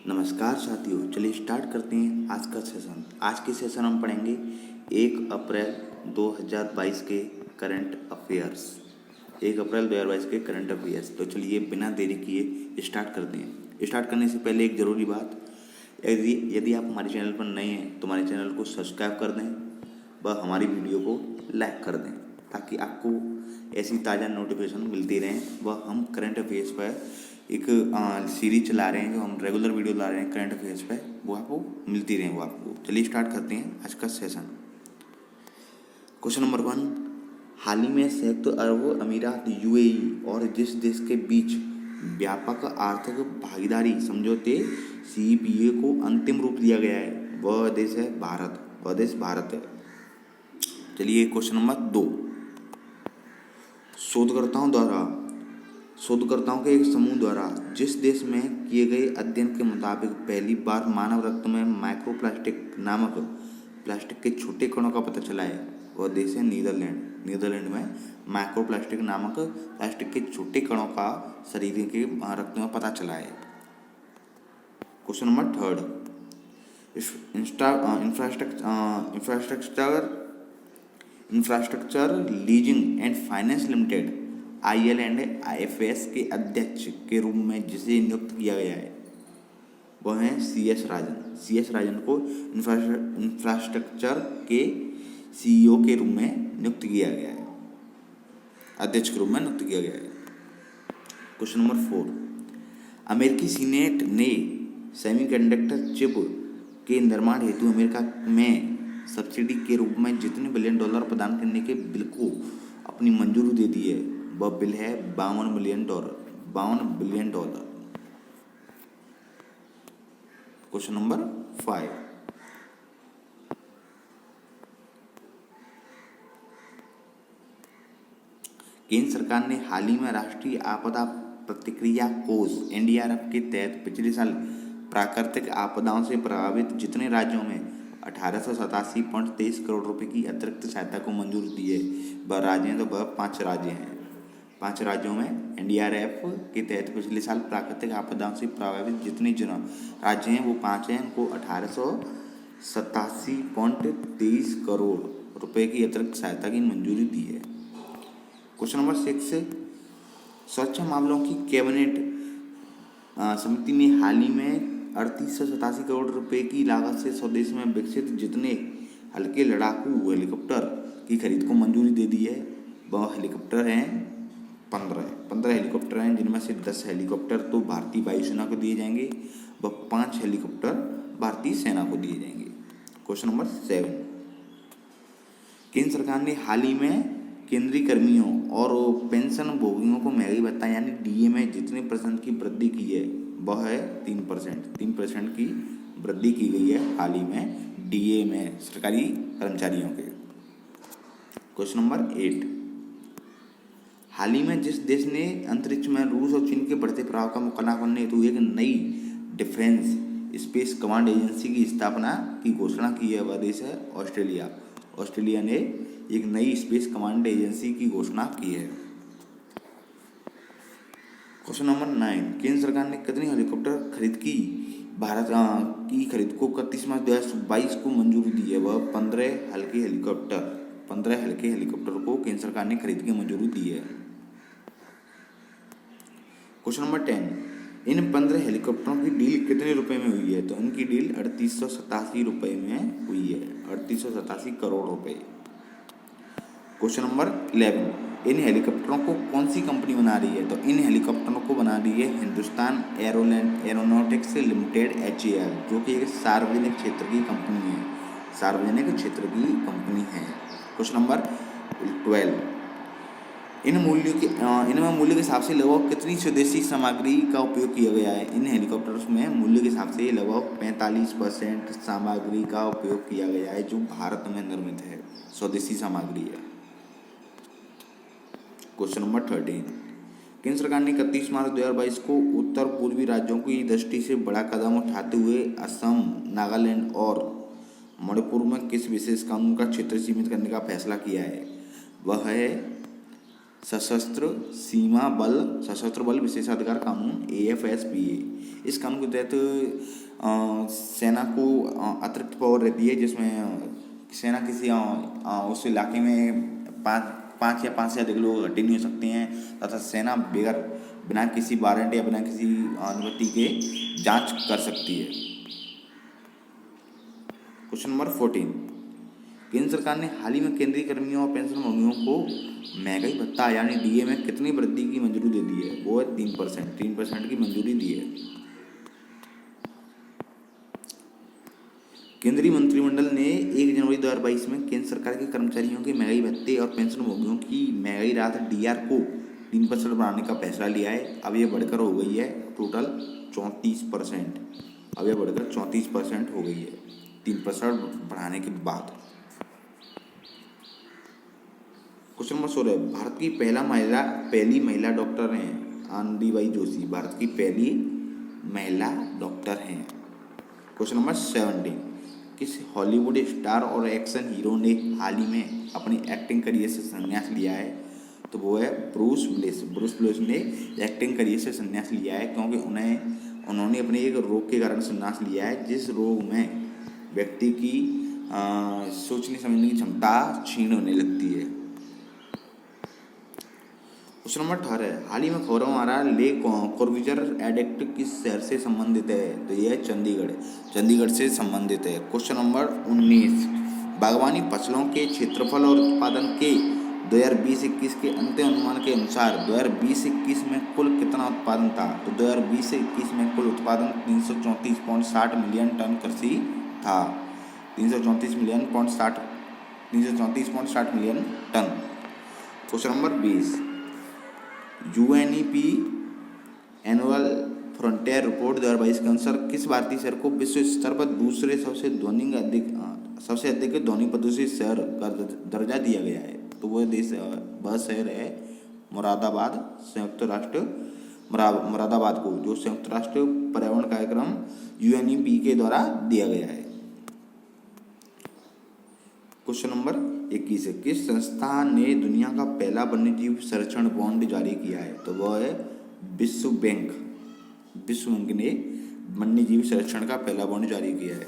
नमस्कार साथियों, चलिए स्टार्ट करते हैं आज का सेशन। आज के सेशन हम पढ़ेंगे 1 अप्रैल 2022 के करंट अफेयर्स। 1 अप्रैल 2022 के करंट अफेयर्स। तो चलिए बिना देरी किए स्टार्ट करते हैं। स्टार्ट करने से पहले एक ज़रूरी बात, यदि आप हमारे चैनल पर नए हैं तो हमारे चैनल को सब्सक्राइब कर दें व हमारी वीडियो को लाइक कर दें ताकि आपको ऐसी ताज़ा नोटिफिकेशन मिलती रहें। वह हम करंट अफेयर्स पर एक सीरीज चला रहे हैं, जो हम रेगुलर वीडियो ला रहे हैं करंट अफेयर्स पे, वो आपको मिलती रहे वो आपको। चलिए स्टार्ट करते हैं आज का सेशन। क्वेश्चन नंबर 1, हाल ही में संयुक्त अरब अमीरात यूएई और जिस देश के बीच व्यापक आर्थिक भागीदारी समझौते सीईपीए को अंतिम रूप दिया गया है, वह देश है भारत। वह देश भारत है। चलिए क्वेश्चन नंबर 2, शोधकर्ताओं के एक समूह द्वारा जिस देश में किए गए अध्ययन के मुताबिक पहली बार मानव रक्त में माइक्रोप्लास्टिक नामक प्लास्टिक के छोटे कणों का पता चला है, वह देश है नीदरलैंड। नीदरलैंड में माइक्रोप्लास्टिक नामक प्लास्टिक के छोटे कणों का शरीर के रक्त में पता चला है। Question number 3, infrastructure leasing and finance limited IL&IFS के अध्यक्ष के रूप में जिसे नियुक्त किया गया है, वह है CS राजन को इंफ्रास्ट्रक्चर के CEO के रूप में नियुक्त किया गया है, अध्यक्ष के रूप में नियुक्त किया गया है। क्वेश्चन नंबर 4, अमेरिकी सीनेट ने सेमीकंडक्टर चिप के निर्माण हेतु अमेरिका में सब्सिडी के रूप में जितने बिलियन डॉलर प्रदान करने के बिल को अपनी मंजूरी दे दी है, वह बिल है $52 बिलियन। क्वेश्चन नंबर 5, केंद्र सरकार ने हाल ही में राष्ट्रीय आपदा प्रतिक्रिया कोष NDRF के तहत पिछले साल प्राकृतिक आपदाओं से प्रभावित जितने राज्यों में 1887.23 करोड़ रुपए की अतिरिक्त सहायता को मंजूरी दी है, वह राज्य हैं, तो वह 5 राज्य हैं। 5 राज्यों में NDRF के तहत पिछले साल प्राकृतिक आपदाओं से प्रभावित जितने राज्य हैं वो 5 हैं। उनको 1887.23 करोड़ रुपए की अतिरिक्त सहायता की मंजूरी दी है। क्वेश्चन नंबर 6, सुरक्षा मामलों की कैबिनेट समिति ने हाल ही में 3887 करोड़ रुपए की लागत से स्वदेश में विकसित जितने हल्के लड़ाकू हेलीकॉप्टर की खरीद को मंजूरी दे दी है, वह हेलीकॉप्टर हैं 15 हेलीकॉप्टर हैं, जिनमें से 10 हेलीकॉप्टर तो भारतीय वायुसेना को दिए जाएंगे व 5 हेलीकॉप्टर भारतीय सेना को दिए जाएंगे। क्वेश्चन नंबर 7, केंद्र सरकार ने हाल ही में केंद्रीय कर्मियों और पेंशन भोगियों को महंगाई भत्ता यानी DA में जितने % की वृद्धि की है, वह है 3% की वृद्धि की गई है हाल ही में DA में सरकारी कर्मचारियों के। क्वेश्चन नंबर 8, हाल ही में जिस देश ने अंतरिक्ष में रूस और चीन के बढ़ते प्रभाव का मुकाबला करने हेतु एक नई डिफेंस स्पेस कमांड एजेंसी की स्थापना की घोषणा की है, वह देश है ऑस्ट्रेलिया। ऑस्ट्रेलिया ने एक नई स्पेस कमांड एजेंसी की घोषणा की है। क्वेश्चन नंबर 9, केंद्र सरकार ने कितनी हेलीकॉप्टर खरीद की भारत की खरीद को 31 मार्च 2022 को मंजूरी दी है, वह 15 हल्के हेलीकॉप्टर को केंद्र सरकार ने खरीद की मंजूरी दी है। क्वेश्चन नंबर 10, इन 15 हेलीकॉप्टरों की डील कितने रुपए में हुई है, तो इनकी डील 3887 रुपए में हुई है, 3887 करोड़ रुपए। क्वेश्चन नंबर 11, इन हेलीकॉप्टरों को कौन सी कंपनी बना रही है, तो इन हेलीकॉप्टरों को बना रही है हिंदुस्तान एरोनॉटिक्स लिमिटेड HAL, जो कि एक सार्वजनिक क्षेत्र की कंपनी है। क्वेश्चन नंबर 12, इनमें मूल्य के हिसाब से लगभग कितनी स्वदेशी सामग्री का उपयोग किया गया है, इन हेलीकॉप्टर्स में मूल्य के हिसाब से लगभग 45% सामग्री का उपयोग किया गया है जो भारत में निर्मित है, स्वदेशी सामग्री है। क्वेश्चन नंबर 13, केंद्र सरकार ने 31 मार्च 2022 को उत्तर पूर्वी राज्यों की दृष्टि से बड़ा कदम उठाते हुए असम, नागालैंड और मणिपुर में किस विशेष कानून का क्षेत्र सीमित करने का फैसला किया है, वह है सशस्त्र बल विशेषाधिकार कानून AFSPA। इस कानून के तहत सेना को अतिरिक्त पावर रहती है, जिसमें सेना किसी उस इलाके में पाँच या 5 से अधिक लोग इकट्ठे नहीं हो सकते हैं, तथा सेना बिना किसी वारंट या बिना किसी अनुमति के जांच कर सकती है। क्वेश्चन नंबर 14, केंद्र सरकार ने हाल ही में केंद्रीय कर्मियों और पेंशनभोगियों को महंगाई भत्ता यानी DA में कितनी वृद्धि की मंजूरी दे दी है? वो है 3% की मंजूरी दी है। केंद्रीय मंत्रिमंडल ने 1 जनवरी 2022 में केंद्र सरकार के कर्मचारियों के महंगाई भत्ते और पेंशनभोगियों की महंगाई राहत DR को 3% बढ़ाने का फैसला लिया है। अब यह बढ़कर हो गई है टोटल 34%। अब यह बढ़कर 34% हो गई है 3% बढ़ाने के बाद। क्वेश्चन नंबर 16, भारत की पहली महिला डॉक्टर हैं आनंदीबाई जोशी। भारत की पहली महिला डॉक्टर हैं। क्वेश्चन नंबर 17, किस हॉलीवुड स्टार और एक्शन हीरो ने हाल ही में अपनी एक्टिंग करियर से संन्यास लिया है? तो वो है ब्रूस विलिस ने एक्टिंग करियर से संन्यास लिया है, क्योंकि उन्होंने अपने एक रोग के कारण संन्यास लिया है, जिस रोग में व्यक्ति की सोचने समझने की क्षमता क्षीण होने लगती है। क्वेश्चन नंबर 18, हाल ही में खबरों में आ रहा है ले कॉर्बुजियर एडिक्ट किस शहर से संबंधित है? तो यह है चंडीगढ़ से संबंधित है। क्वेश्चन नंबर 19, बागवानी फसलों के क्षेत्रफल और उत्पादन के 2020-21 के अंतिम अनुमान के अनुसार 2020-21 में कुल कितना उत्पादन था? तो 2020-21 में कुल उत्पादन 334.60 मिलियन टन कृषि था। 334.60 million ton. Question number 20, UNEP annual frontier report 2022 के अनुसार किस भारतीय शहर को विश्व स्तर पर दूसरे सबसे अधिक ध्वनि प्रदूषित शहर का दर्जा दिया गया है? तो वह शहर है मुरादाबाद को, जो संयुक्त राष्ट्र पर्यावरण कार्यक्रम UNEP के द्वारा दिया गया है। क्वेश्चन नंबर 21, किस संस्था ने दुनिया का पहला वन्यजीव संरक्षण बॉन्ड जारी किया है? तो वह है विश्व बैंक ने वन्यजीव संरक्षण का पहला बॉन्ड जारी किया है।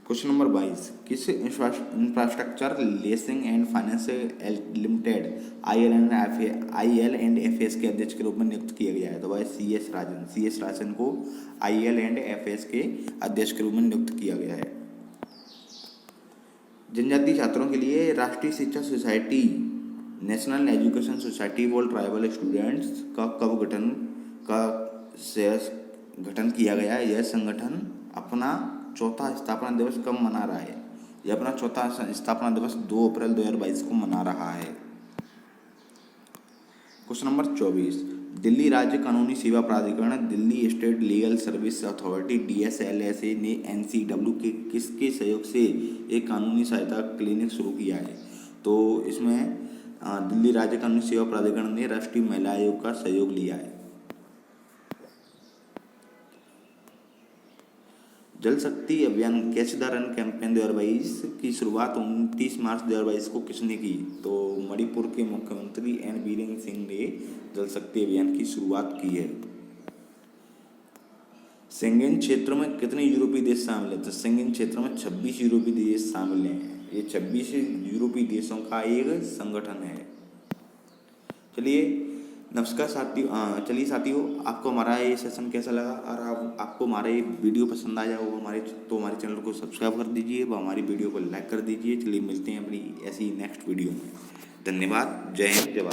क्वेश्चन नंबर 22, किस infrastructure leasing and finance limited IL&FS के अध्यक्ष के रूप में नियुक्त किया गया है? तो वह CS राजन को IL&FS के अध्यक्ष के रूप में नियुक्त किया गया है। जनजातीय छात्रों के लिए राष्ट्रीय शिक्षा society national education society for tribal students का कब गठन किया गया है? यह संगठन अपना चौथा स्थापना दिवस कब मना रहा है? यह अपना चौथा स्थापना दिवस 2 अप्रैल 2022 को मना रहा है। क्वेश्चन नंबर 24, दिल्ली राज्य कानूनी सेवा प्राधिकरण Delhi state legal service authority DSLSA ने NCW के किसके सहयोग से एक कानूनी सहायता क्लिनिक शुरू किया है? तो इसमें दिल्ली राज्य कानूनी सेवा प्राधिकरण ने राष्ट्रीय महिला आयोग का सहयोग लिया है। जल शक्ति अभियान कैच द रन कैंपेन 2022 की शुरुआत 29 मार्च 2022 को किसने की? तो मणिपुर के मुख्यमंत्री N बीरेन सिंह ने जल शक्ति अभियान की शुरुआत की है। शेंगेन क्षेत्र में कितने यूरोपीय देश शामिल हैं? तो शेंगेन क्षेत्र में 26 यूरोपीय देश शामिल हैं। ये 26 यूरोपीय देशों का एक संगठन है। चलिए नमस्कार साथियों, चलिए साथियों, आपको हमारा ये सेशन कैसा लगा? और आपको हमारे वीडियो पसंद आया हो हमारे चैनल को सब्सक्राइब कर दीजिए व हमारी वीडियो को लाइक कर दीजिए। चलिए मिलते हैं अपनी ऐसी नेक्स्ट वीडियो में। धन्यवाद। जय हिंद, जय भारत।